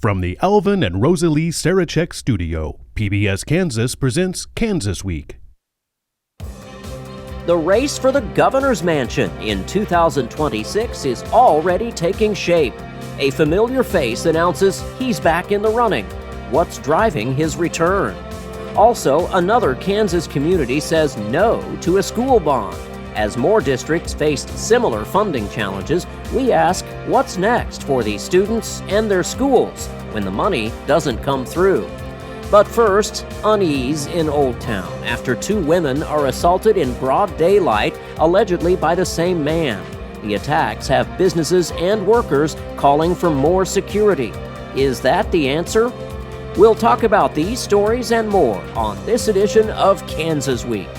From the Alvin and Rosalie Sarachek studio, PBS Kansas presents Kansas Week. The race for the governor's mansion in 2026 is already taking shape. A familiar face announces he's back in the running. What's driving his return? Also, another Kansas community says no to a school bond. As more districts faced similar funding challenges, we ask what's next for these students and their schools when the money doesn't come through. But first, unease in Old Town after two women are assaulted in broad daylight, allegedly by the same man. The attacks have businesses and workers calling for more security. Is that the answer? We'll talk about these stories and more on this edition of Kansas Week.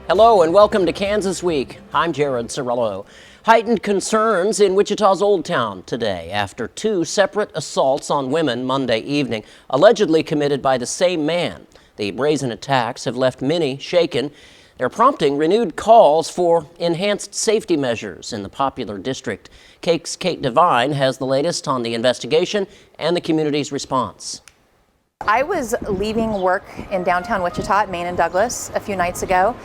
Hello and welcome to Kansas Week. I'm Jared Cerullo. Heightened concerns in Wichita's Old Town today after two separate assaults on women Monday evening, allegedly committed by the same man. The brazen attacks have left many shaken. They're prompting renewed calls for enhanced safety measures in the popular district. KAKE's Kate Devine has the latest on the investigation and the community's response. I was leaving work in downtown Wichita at Main and Douglas a few nights ago,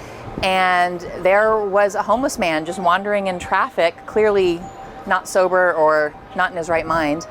and there was a homeless man just wandering in traffic, clearly not sober or not in his right mind,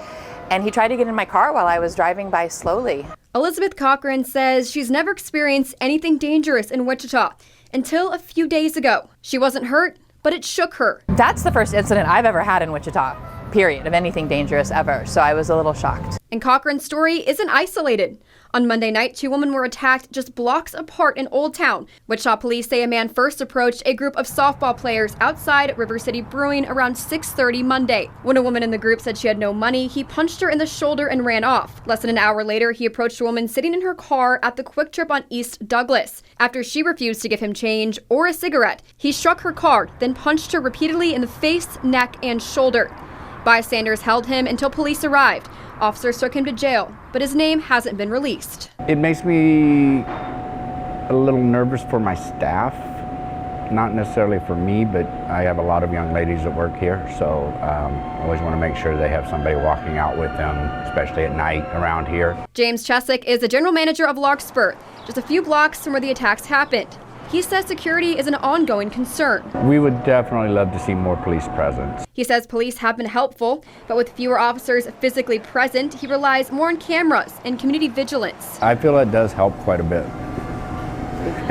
and he tried to get in my car while I was driving by slowly. Elizabeth Cochran says she's never experienced anything dangerous in Wichita until a few days ago. She wasn't hurt, but it shook her. That's the first incident I've ever had in Wichita, period, of anything dangerous ever, so I was a little shocked. And Cochran's story isn't isolated. On Monday night, two women were attacked just blocks apart in Old Town. Wichita police say a man first approached a group of softball players outside River City Brewing around 6:30 Monday. When a woman in the group said she had no money, he punched her in the shoulder and ran off. Less than an hour later, he approached a woman sitting in her car at the Quick Trip on East Douglas. After she refused to give him change or a cigarette, he struck her car, then punched her repeatedly in the face, neck, and shoulder. Bystanders held him until police arrived. Officers took him to jail, but his name hasn't been released. It makes me a little nervous for my staff, not necessarily for me, but I have a lot of young ladies that work here, so I always want to make sure they have somebody walking out with them, especially at night around here. James Chesick is the general manager of Larkspur, just a few blocks from where the attacks happened. He says security is an ongoing concern. We would definitely love to see more police presence. He says police have been helpful, but with fewer officers physically present, he relies more on cameras and community vigilance. I feel it does help quite a bit.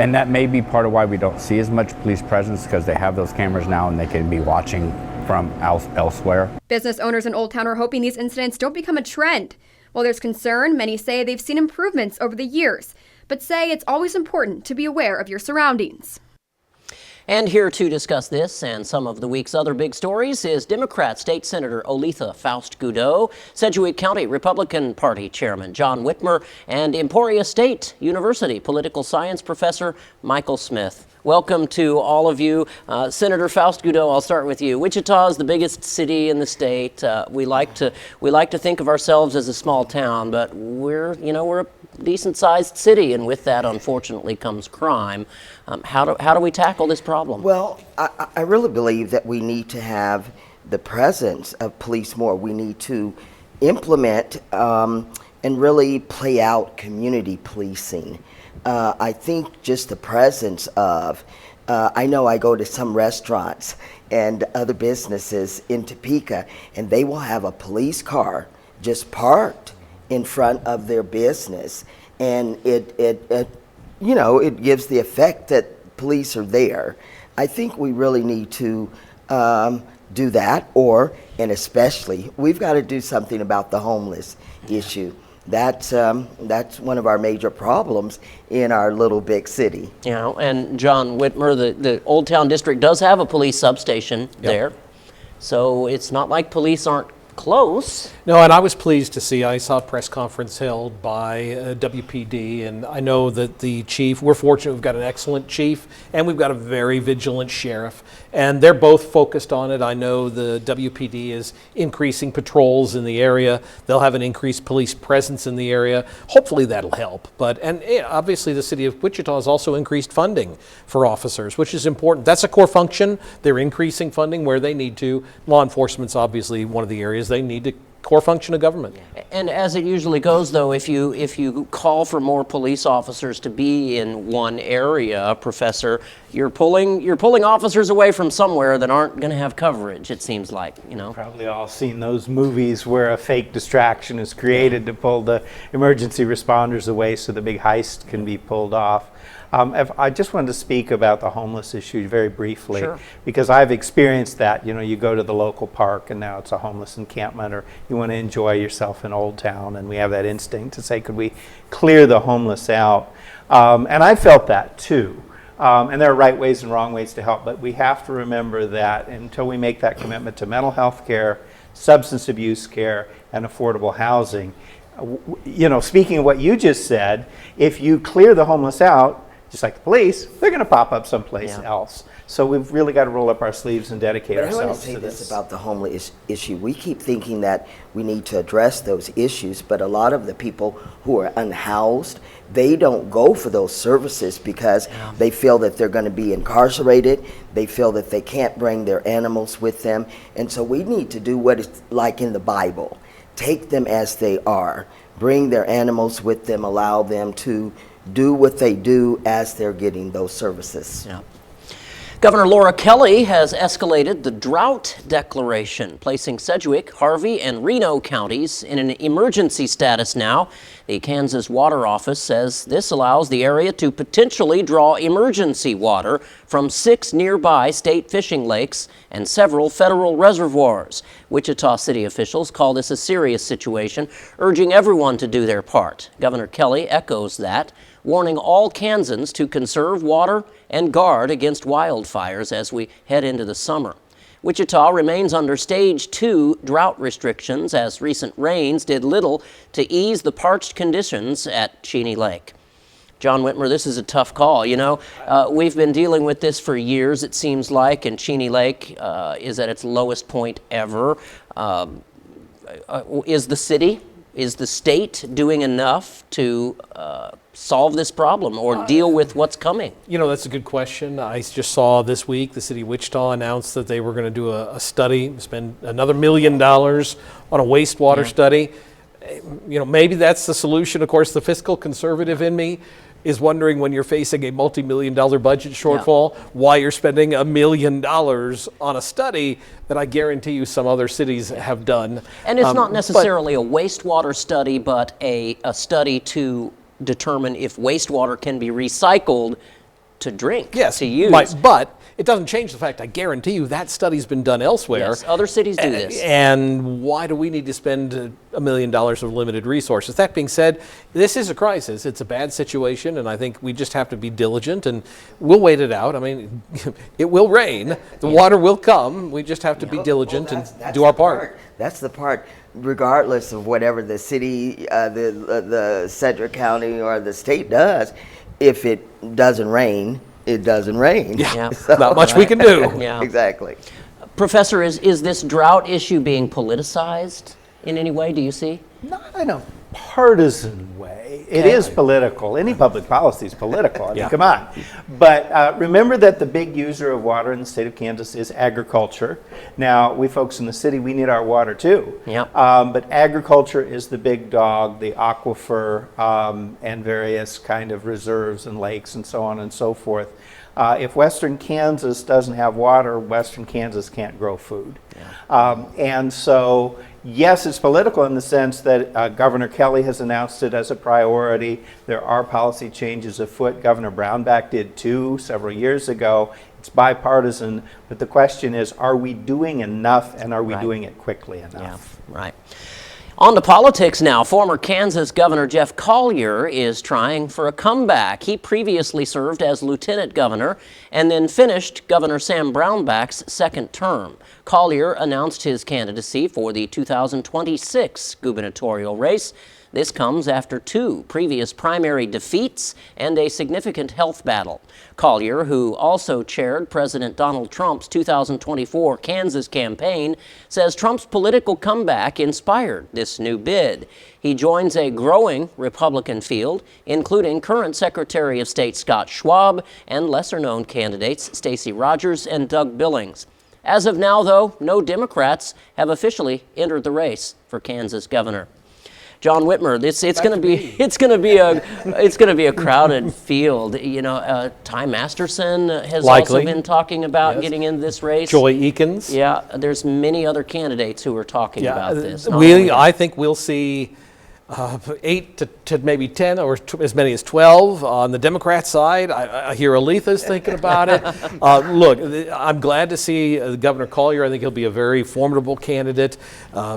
And that may be part of why we don't see as much police presence, because they have those cameras now and they can be watching from elsewhere. Business owners in Old Town are hoping these incidents don't become a trend. While there's concern, many say they've seen improvements over the years, but say it's always important to be aware of your surroundings. And here to discuss this and some of the week's other big stories is Democrat State Senator Oletha Faust-Goudeau, Sedgwick County Republican Party Chairman John Whitmer, and Emporia State University political science professor Michael Smith. Welcome to all of you. Senator Faust-Goudeau, I'll start with you. Wichita is the biggest city in the state. We like to think of ourselves as a small town, but we're a decent-sized city, and with that, unfortunately, comes crime. How do we tackle this problem? Well, I really believe that we need to have the presence of police more. We need to implement and really play out community policing. I think just the presence of, I know I go to some restaurants and other businesses in Topeka, and they will have a police car just parked in front of their business, and it gives the effect that police are there. I think we really need to do that, and especially we've got to do something about the homeless issue. That's one of our major problems in our little big city. And John Whitmer, the Old Town District does have a police substation there, so it's not like police aren't close. No, and I was pleased to see, I saw a press conference held by WPD, and I know that the chief, we're fortunate we've got an excellent chief, and we've got a very vigilant sheriff, and they're both focused on it. I know the WPD is increasing patrols in the area. They'll have an increased police presence in the area. Hopefully that'll help. And obviously the city of Wichita has also increased funding for officers, which is important. That's a core function. They're increasing funding where they need to. Law enforcement's obviously one of the areas they need to. Core function of government. And as it usually goes, though, if you call for more police officers to be in one area, Professor, you're pulling officers away from somewhere that aren't going to have coverage. It seems like, Probably all seen those movies where a fake distraction is created to pull the emergency responders away so the big heist can be pulled off. I just wanted to speak about the homeless issue very briefly, Sure. Because I've experienced that. You go to the local park and now it's a homeless encampment, or you want to enjoy yourself in Old Town, and we have that instinct to say, could we clear the homeless out? And I felt that too. And there are right ways and wrong ways to help, but we have to remember that until we make that commitment to mental health care, substance abuse care, and affordable housing, speaking of what you just said, if you clear the homeless out, just like the police, they're going to pop up someplace else. So we've really got to roll up our sleeves and dedicate ourselves to this. I want to say this about the homeless issue. We keep thinking that we need to address those issues, but a lot of the people who are unhoused, they don't go for those services because they feel that they're going to be incarcerated. They feel that they can't bring their animals with them. And so we need to do what it's like in the Bible. Take them as they are. Bring their animals with them. Allow them to do what they do as they're getting those services. Yeah. Governor Laura Kelly has escalated the drought declaration, placing Sedgwick, Harvey, and Reno counties in an emergency status now. The Kansas Water Office says this allows the area to potentially draw emergency water from 6 nearby state fishing lakes and several federal reservoirs. Wichita city officials call this a serious situation, urging everyone to do their part. Governor Kelly echoes that, warning all Kansans to conserve water and guard against wildfires as we head into the summer. Wichita remains under Stage 2 drought restrictions as recent rains did little to ease the parched conditions at Cheney Lake. John Whitmer, this is a tough call. We've been dealing with this for years, it seems like, and Cheney Lake is at its lowest point ever. Is the city, is the state doing enough to solve this problem or deal with what's coming? That's a good question. I just saw this week the city of Wichita announced that they were going to do a study, spend another $1 million on a wastewater study. Maybe that's the solution. Of course, the fiscal conservative in me is wondering, when you're facing a multi-million-dollar budget shortfall, why you're spending $1 million on a study that I guarantee you some other cities have done. And it's not necessarily a wastewater study, but a study to determine if wastewater can be recycled to drink, to use. But it doesn't change the fact, I guarantee you, that study's been done elsewhere. Yes, other cities do this. And why do we need to spend $1 million of limited resources? That being said, this is a crisis. It's a bad situation, and I think we just have to be diligent, and we'll wait it out. I mean, it will rain. The water will come. We just have to be diligent and do our part. That's the part. Regardless of whatever the city, the Sedgwick County, or the state does, if it doesn't rain, it doesn't rain. Yeah, so, not much we can do. Yeah. Exactly. Professor, is this drought issue being politicized in any way, do you see? Not in a partisan way. It is political. Any public policy is political. I mean, come on. But remember that the big user of water in the state of Kansas is agriculture. Now, we folks in the city, we need our water too. Yep. But agriculture is the big dog, the aquifer, and various kind of reserves and lakes and so on and so forth. If Western Kansas doesn't have water, Western Kansas can't grow food. And so, yes, it's political in the sense that Governor Kelly has announced it as a priority. There are policy changes afoot. Governor Brownback did too several years ago. It's bipartisan, but the question is, are we doing enough, and are we doing it quickly enough? Yeah, right. On to politics now. Former Kansas Governor Jeff Collier is trying for a comeback. He previously served as lieutenant governor and then finished Governor Sam Brownback's second term. Collier announced his candidacy for the 2026 gubernatorial race. This comes after 2 previous primary defeats and a significant health battle. Collier, who also chaired President Donald Trump's 2024 Kansas campaign, says Trump's political comeback inspired this new bid. He joins a growing Republican field, including current Secretary of State Scott Schwab and lesser-known candidates Stacey Rogers and Doug Billings. As of now, though, no Democrats have officially entered the race for Kansas governor. John Whitmer, it's going to be a crowded field. You know, Ty Masterson has also been talking about getting into this race. Joy Eakins. Yeah, there's many other candidates who are talking about this. I think we'll see 8 to maybe 10 or as many as 12 on the Democrat side. I hear Aletha's thinking about it. Look, I'm glad to see Governor Collier. I think he'll be a very formidable candidate.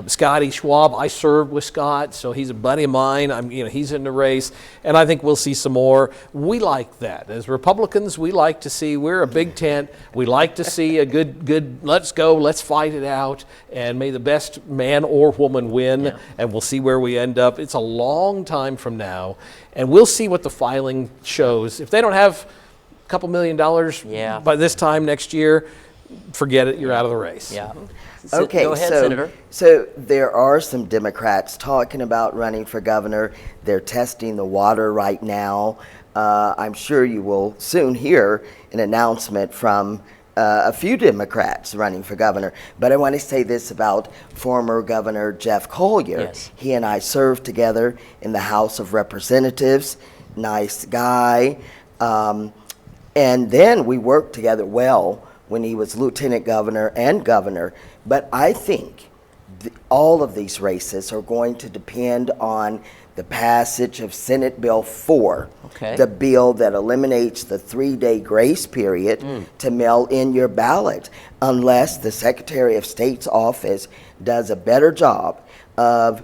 Scotty Schwab, I served with Scott, so he's a buddy of mine. He's in the race, and I think we'll see some more. We like that. As Republicans, we like to see, we're a big tent. We like to see a good, let's go, let's fight it out, and may the best man or woman win, and we'll see where we end up. It's a long time from now, and we'll see what the filing shows. If they don't have a couple $1 million by this time next year, forget it, you're out of the race. Yeah. Okay, Go ahead, Senator. So there are some Democrats talking about running for governor. They're testing the water right now. I'm sure you will soon hear an announcement from a few Democrats running for governor. But I want to say this about former Governor Jeff Collier. Yes. He and I served together in the House of Representatives. Nice guy. And then we worked together well when he was lieutenant governor and governor. But I think all of these races are going to depend on the passage of Senate Bill 4, the bill that eliminates the 3-day grace period to mail in your ballot, unless the Secretary of State's office does a better job of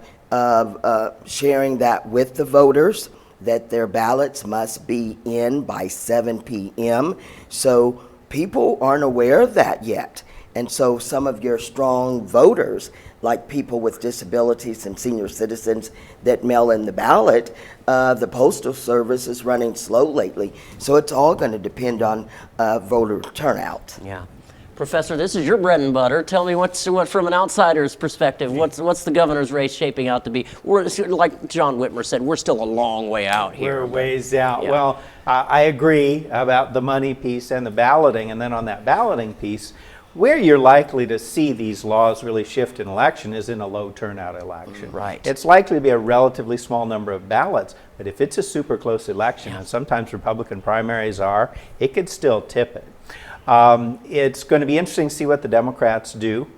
sharing that with the voters, that their ballots must be in by 7 p.m. So people aren't aware of that yet. And so some of your strong voters, like people with disabilities and senior citizens that mail in the ballot, the Postal Service is running slow lately. So it's all going to depend on voter turnout. Yeah. Professor, this is your bread and butter. Tell me what from an outsider's perspective, what's the governor's race shaping out to be? We're, like John Whitmer said, we're still a long way out here. We're ways out. Yeah. Well, I agree about the money piece and the balloting. And then on that balloting piece, where you're likely to see these laws really shift in election is in a low turnout election. Right. It's likely to be a relatively small number of ballots, but if it's a super close election, and sometimes Republican primaries are, it could still tip it. It's going to be interesting to see what the Democrats do.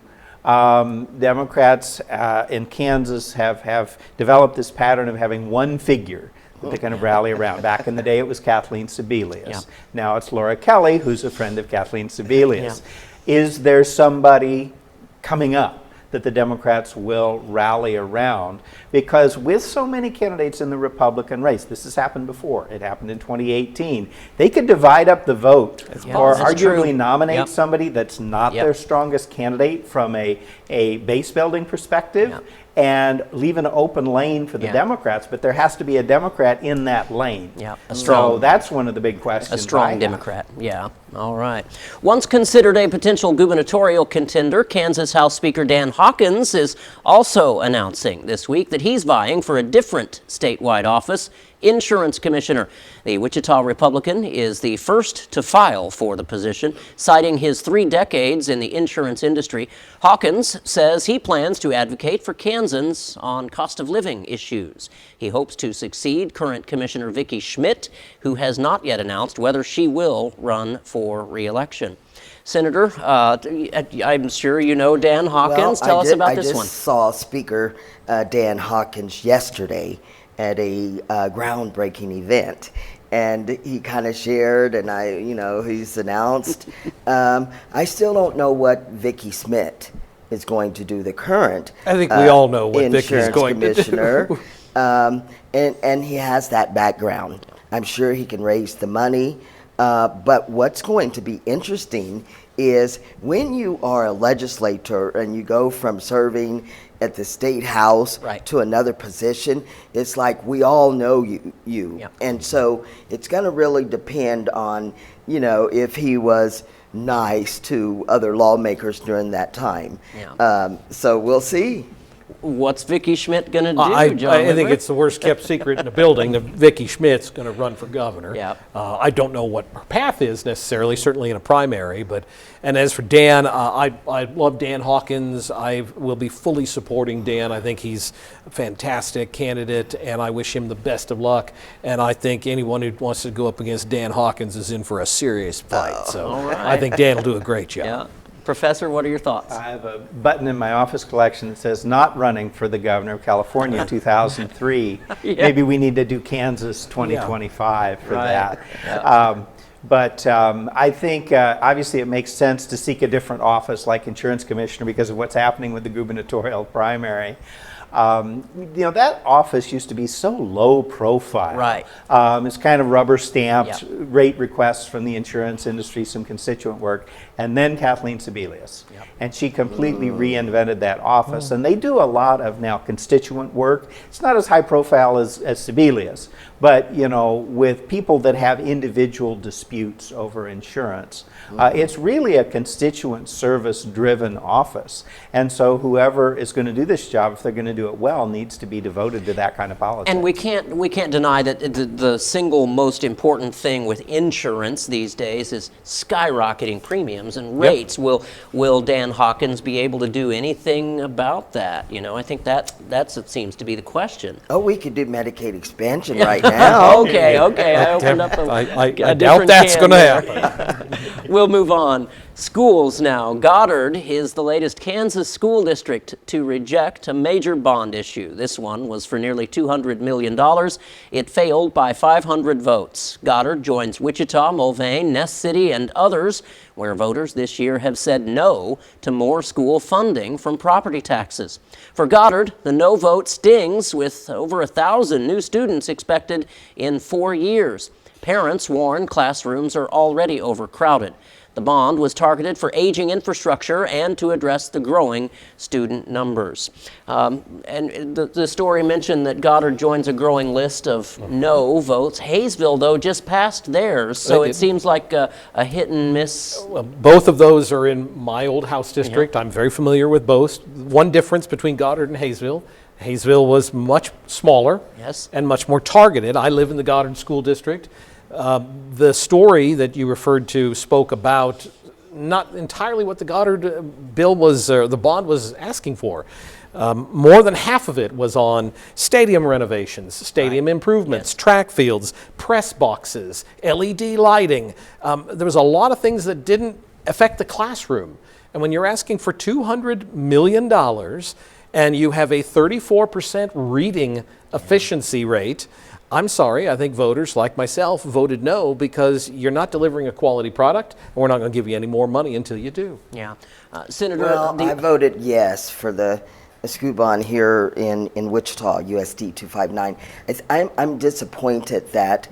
Democrats in Kansas have developed this pattern of having one figure that they kind of rally around. Back in the day, it was Kathleen Sebelius. Yeah. Now it's Laura Kelly, who's a friend of Kathleen Sebelius. Is there somebody coming up that the Democrats will rally around? Because with so many candidates in the Republican race, this has happened before. It happened in 2018. They could divide up the vote or arguably nominate somebody that's not their strongest candidate from a base building perspective and leave an open lane for the Democrats, but there has to be a Democrat in that lane. So that's one of the big questions. A strong Democrat, all right. Once considered a potential gubernatorial contender, Kansas House Speaker Dan Hawkins is also announcing this week that he's vying for a different statewide office, insurance commissioner. The Wichita Republican is the first to file for the position, citing his 3 decades in the insurance industry. Hawkins says he plans to advocate for Kansans on cost of living issues. He hopes to succeed current Commissioner Vicki Schmidt, who has not yet announced whether she will run for re-election. Senator, I'm sure you know Dan Hawkins. Tell us about this one. I just saw Speaker Dan Hawkins yesterday at a groundbreaking event, and he kind of shared, and he's announced. I still don't know what Vicki Schmidt is going to do, the current. I think we all know what Vicky's insurance going to do. commissioner. And he has that background. I'm sure he can raise the money. But what's going to be interesting is when you are a legislator and you go from serving at the state house to another position, it's like we all know you. Yep. And so it's going to really depend on, if he was nice to other lawmakers during that time. Yeah. So we'll see. What's Vicky Schmidt going to do, I John? think it's the worst kept secret in the building that Vicky Schmidt's going to run for governor. Yeah. I don't know what her path is necessarily, certainly in a primary. And as for Dan, I love Dan Hawkins. I will be fully supporting Dan. I think he's a fantastic candidate, and I wish him the best of luck. And I think anyone who wants to go up against Dan Hawkins is in for a serious fight. So all right. I think Dan will do a great job. Yeah. Professor, what are your thoughts? I have a button in my office collection that says not running for the governor of California 2003. Yeah. Maybe we need to do Kansas 2025 for Right. that. Yeah. But I think obviously it makes sense to seek a different office like insurance commissioner because of what's happening with the gubernatorial primary. That office used to be so low profile. Right. It's kind of rubber stamped, Yep. rate requests from the insurance industry, some constituent work, and then Kathleen Sebelius. Yep. And she completely reinvented that office. And they do a lot of now constituent work. It's not as high profile as Sebelius, but with people that have individual disputes over insurance, it's really a constituent service driven office. And so whoever is going to do this job, if they're going to do it well, needs to be devoted to that kind of politics. And we can't deny that the single most important thing with insurance these days is skyrocketing premiums and rates. Yep. Will Dan Hawkins be able to do anything about that? I think that's it seems to be the question. Oh, we could do Medicaid expansion right now. Okay. I opened up I a doubt different that's can going to there. happen. We'll move on. Schools now. Goddard is the latest Kansas school district to reject a major bond issue. This one was for nearly $200 million. It failed by 500 votes. Goddard joins Wichita, Mulvane, Ness City, and others where voters this year have said no to more school funding from property taxes. For Goddard, the no vote stings with over 1,000 new students expected in 4 years. Parents warn classrooms are already overcrowded. The bond was targeted for aging infrastructure and to address the growing student numbers. And the story mentioned that Goddard joins a growing list of no votes. Hayesville, though, just passed theirs, so it seems like a hit and miss. Well, both of those are in my old house district. I'm very familiar with both. One difference between Goddard and Hayesville. Hayesville was much smaller and much more targeted. I live in the Goddard School District. The story that you referred to spoke about not entirely what the Goddard bill was, or the bond was asking for. More than half of it was on stadium renovations, stadium improvements, track fields, press boxes, LED lighting. There was a lot of things that didn't affect the classroom. And when you're asking for $200 million and you have a 34% reading efficiency rate, I'm sorry, I think voters like myself voted no because you're not delivering a quality product and we're not going to give you any more money until you do. Yeah. Senator... Well, I voted yes for the school bond here in Wichita, USD 259. I'm disappointed that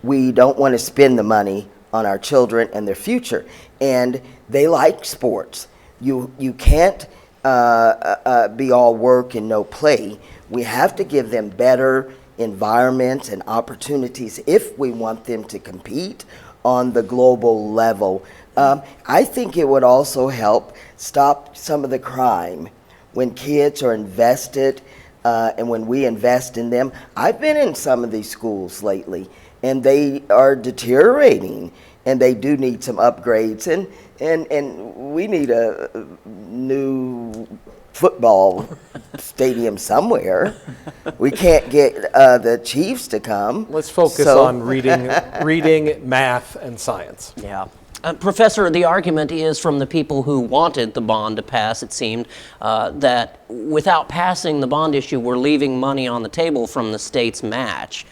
we don't want to spend the money on our children and their future. And they like sports. You can't be all work and no play. We have to give them better environments and opportunities if we want them to compete on the global level. I think it would also help stop some of the crime when kids are invested and when we invest in them. I've been in some of these schools lately and they are deteriorating and they do need some upgrades and we need a new football stadium somewhere. We can't get the Chiefs to come. Let's focus on reading, math, and science. Yeah. Professor, the argument is from the people who wanted the bond to pass, it seemed, that without passing the bond issue, we're leaving money on the table from the state's match.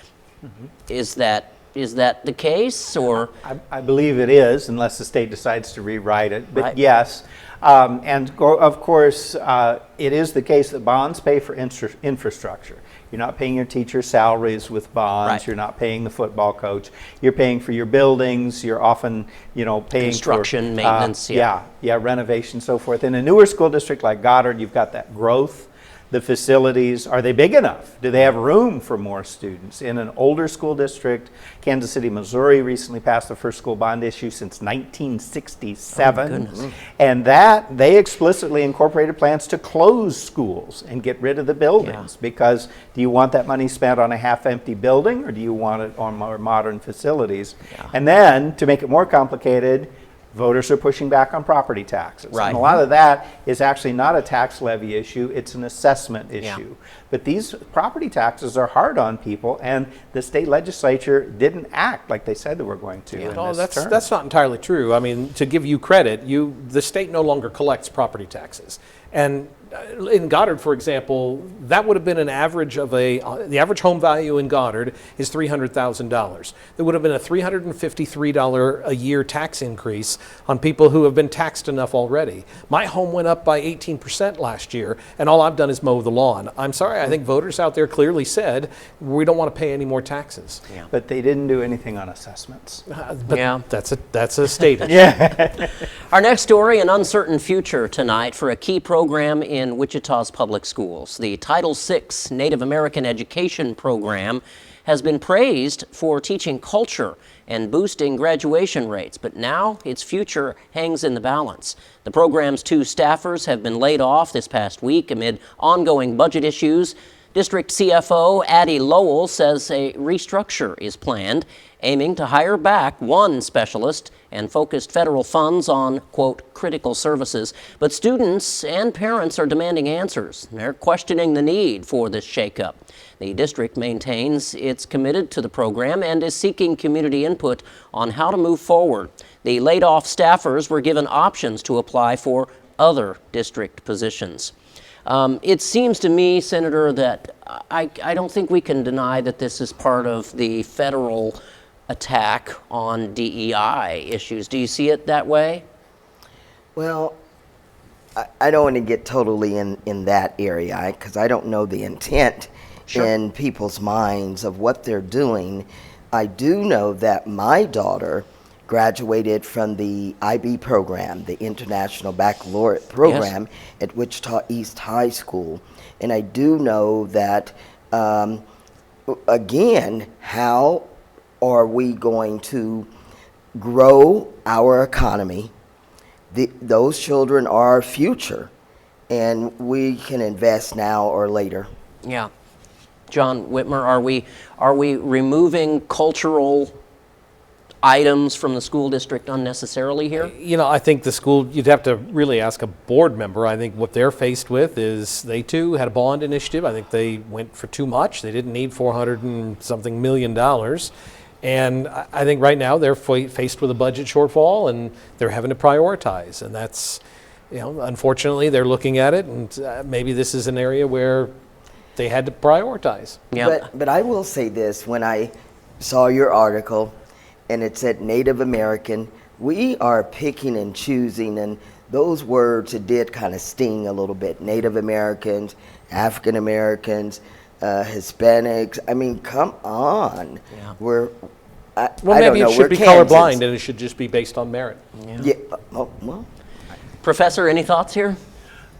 Is that Is that the case, or? I believe it is, unless the state decides to rewrite it. But Right. yes, of course, it is the case that bonds pay for infrastructure. You're not paying your teachers' salaries with bonds. Right. You're not paying the football coach. You're paying for your buildings. You're often, paying Construction, for maintenance, yeah. renovation, so forth. In a newer school district like Goddard, you've got that growth. The facilities, are they big enough? Do they have room for more students? In an older school district, Kansas City, Missouri recently passed the first school bond issue since 1967. Oh, goodness. And that, they explicitly incorporated plans to close schools and get rid of the buildings. Because do you want that money spent on a half-empty building, or do you want it on more modern facilities? And then, to make it more complicated, voters are pushing back on property taxes. Right. And a lot of that is actually not a tax levy issue, it's an assessment issue. But these property taxes are hard on people, and the state legislature didn't act like they said they were going to in No, this term. that's not entirely true. I mean, to give you credit, the state no longer collects property taxes. And in Goddard, for example, that would have been an average of the average home value in Goddard is $300,000. There would have been a $353 a year tax increase on people who have been taxed enough already. My home went up by 18% last year, and all I've done is mow the lawn. I'm sorry, I think voters out there clearly said we don't want to pay any more taxes. But they didn't do anything on assessments. But that's a state issue. Our next story, an uncertain future tonight for a key program in Wichita's public schools. The Title VI Native American Education Program has been praised for teaching culture and boosting graduation rates, but now its future hangs in the balance. The program's 2 staffers have been laid off this past week amid ongoing budget issues. District CFO Addie Lowell says a restructure is planned, aiming to hire back 1 specialist and focused federal funds on, quote, critical services. But students and parents are demanding answers. They're questioning the need for this shakeup. The district maintains it's committed to the program and is seeking community input on how to move forward. The laid-off staffers were given options to apply for other district positions. It seems to me, Senator, that I don't think we can deny that this is part of the federal attack on DEI issues. Do you see it that way? Well, I don't want to get totally in that area because I don't know the intent in people's minds of what they're doing. I do know that my daughter graduated from the IB program, the International Baccalaureate program at Wichita East High School. And I do know that, again, how are we going to grow our economy? Those children are our future, and we can invest now or later. Yeah. John Whitmer, are we removing cultural items from the school district unnecessarily here? I think the school, you'd have to really ask a board member. I think what they're faced with is they too had a bond initiative. I think they went for too much. They didn't need $400 and something million. And I think right now they're faced with a budget shortfall and they're having to prioritize. And that's, unfortunately they're looking at it, and maybe this is an area where they had to prioritize. Yeah. But I will say this, when I saw your article, and it said Native American, we are picking and choosing, and those words, it did kind of sting a little bit. Native Americans, African Americans, Hispanics. I mean, come on. Yeah. Well, Maybe it should be colorblind and it should just be based on merit. Yeah. Well. Professor, any thoughts here?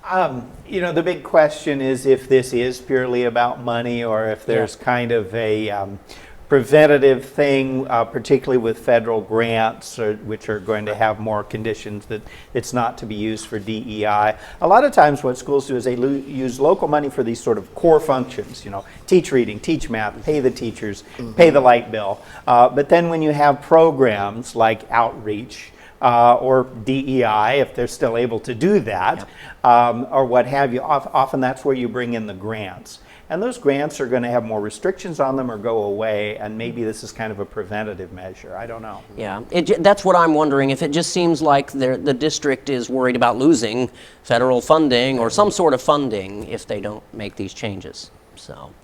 The big question is if this is purely about money or if there's kind of a preventative thing, particularly with federal grants, which are going to have more conditions that it's not to be used for DEI. A lot of times what schools do is they use local money for these sort of core functions, teach reading, teach math, pay the teachers, pay the light bill. But then when you have programs like outreach, or DEI, if they're still able to do that, or what have you, often that's where you bring in the grants. And those grants are going to have more restrictions on them or go away, and maybe this is kind of a preventative measure. I don't know. Yeah, that's what I'm wondering, if it just seems like the district is worried about losing federal funding or some sort of funding if they don't make these changes. So,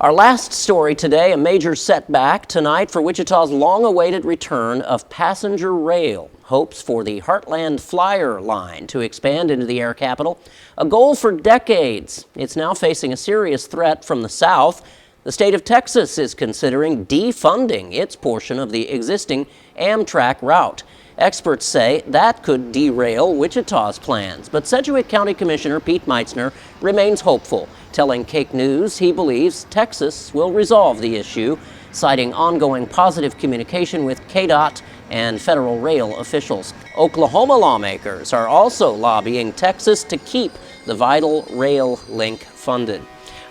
Our last story today, a major setback tonight for Wichita's long-awaited return of passenger rail. Hopes for the Heartland Flyer line to expand into the air capital, a goal for decades. It's now facing a serious threat from the south. The state of Texas is considering defunding its portion of the existing Amtrak route. Experts say that could derail Wichita's plans, but Sedgwick County Commissioner Pete Meitzner remains hopeful, telling Cake News he believes Texas will resolve the issue, citing ongoing positive communication with KDOT and federal rail officials. Oklahoma lawmakers are also lobbying Texas to keep the vital rail link funded.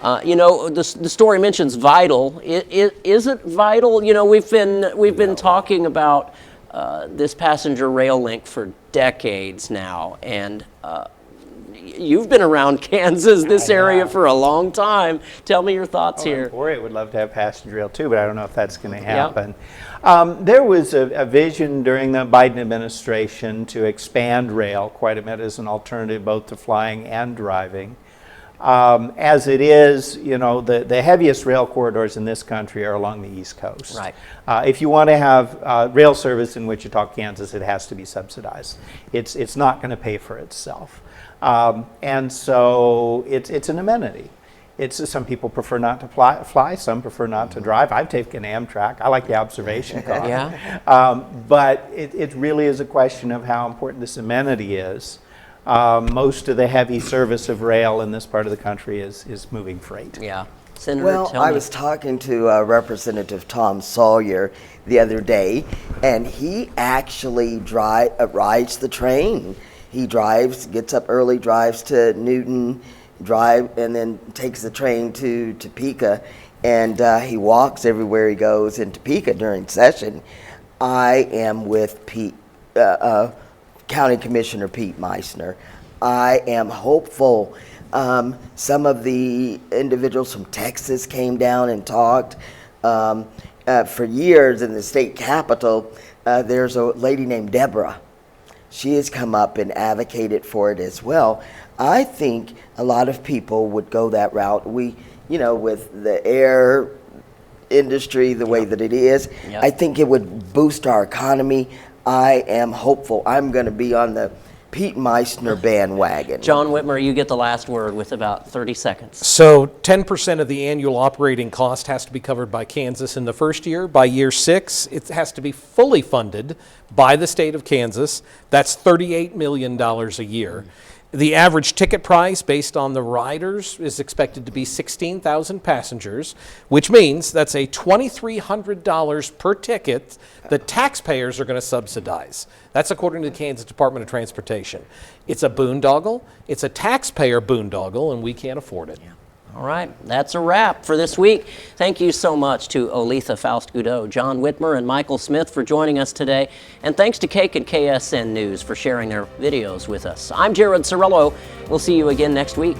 The story mentions vital. Is it vital? We've been talking about this passenger rail link for decades now, and you've been around Kansas, this area, for a long time. Tell me your thoughts here. Boy, I would love to have passenger rail too, but I don't know if that's going to happen. Yep. There was a vision during the Biden administration to expand rail quite a bit as an alternative both to flying and driving. As it is, the heaviest rail corridors in this country are along the East Coast. Right. If you want to have rail service in Wichita, Kansas, it has to be subsidized. It's not going to pay for itself. And so it's an amenity. Some people prefer not to fly, some prefer not to drive. I've taken Amtrak. I like the observation car. Yeah. But it really is a question of how important this amenity is. Most of the heavy service of rail in this part of the country is moving freight. Yeah. Senator, Well, I was talking to Representative Tom Sawyer the other day, and he actually rides the train. He drives, gets up early, drives to Newton, and then takes the train to Topeka, and he walks everywhere he goes in Topeka during session. I am with County Commissioner Pete Meitzner. I am hopeful. Some of the individuals from Texas came down and talked. For years in the state capitol, there's a lady named Deborah. She has come up and advocated for it as well. I think a lot of people would go that route. With the air industry the way that it is, I think it would boost our economy. I am hopeful. I'm going to be on the Pete Meitzner bandwagon. John Whitmer, you get the last word with about 30 seconds. So 10% of the annual operating cost has to be covered by Kansas in the first year. By year 6, it has to be fully funded by the state of Kansas. That's $38 million a year. The average ticket price based on the riders is expected to be 16,000 passengers, which means that's a $2,300 per ticket that taxpayers are going to subsidize. That's according to the Kansas Department of Transportation. It's a boondoggle. It's a taxpayer boondoggle, and we can't afford it. Yeah. All right, that's a wrap for this week. Thank you so much to Oletha Faust-Goudot, John Whitmer, and Michael Smith for joining us today. And thanks to Cake and KSN News for sharing their videos with us. I'm Jared Cerullo. We'll see you again next week.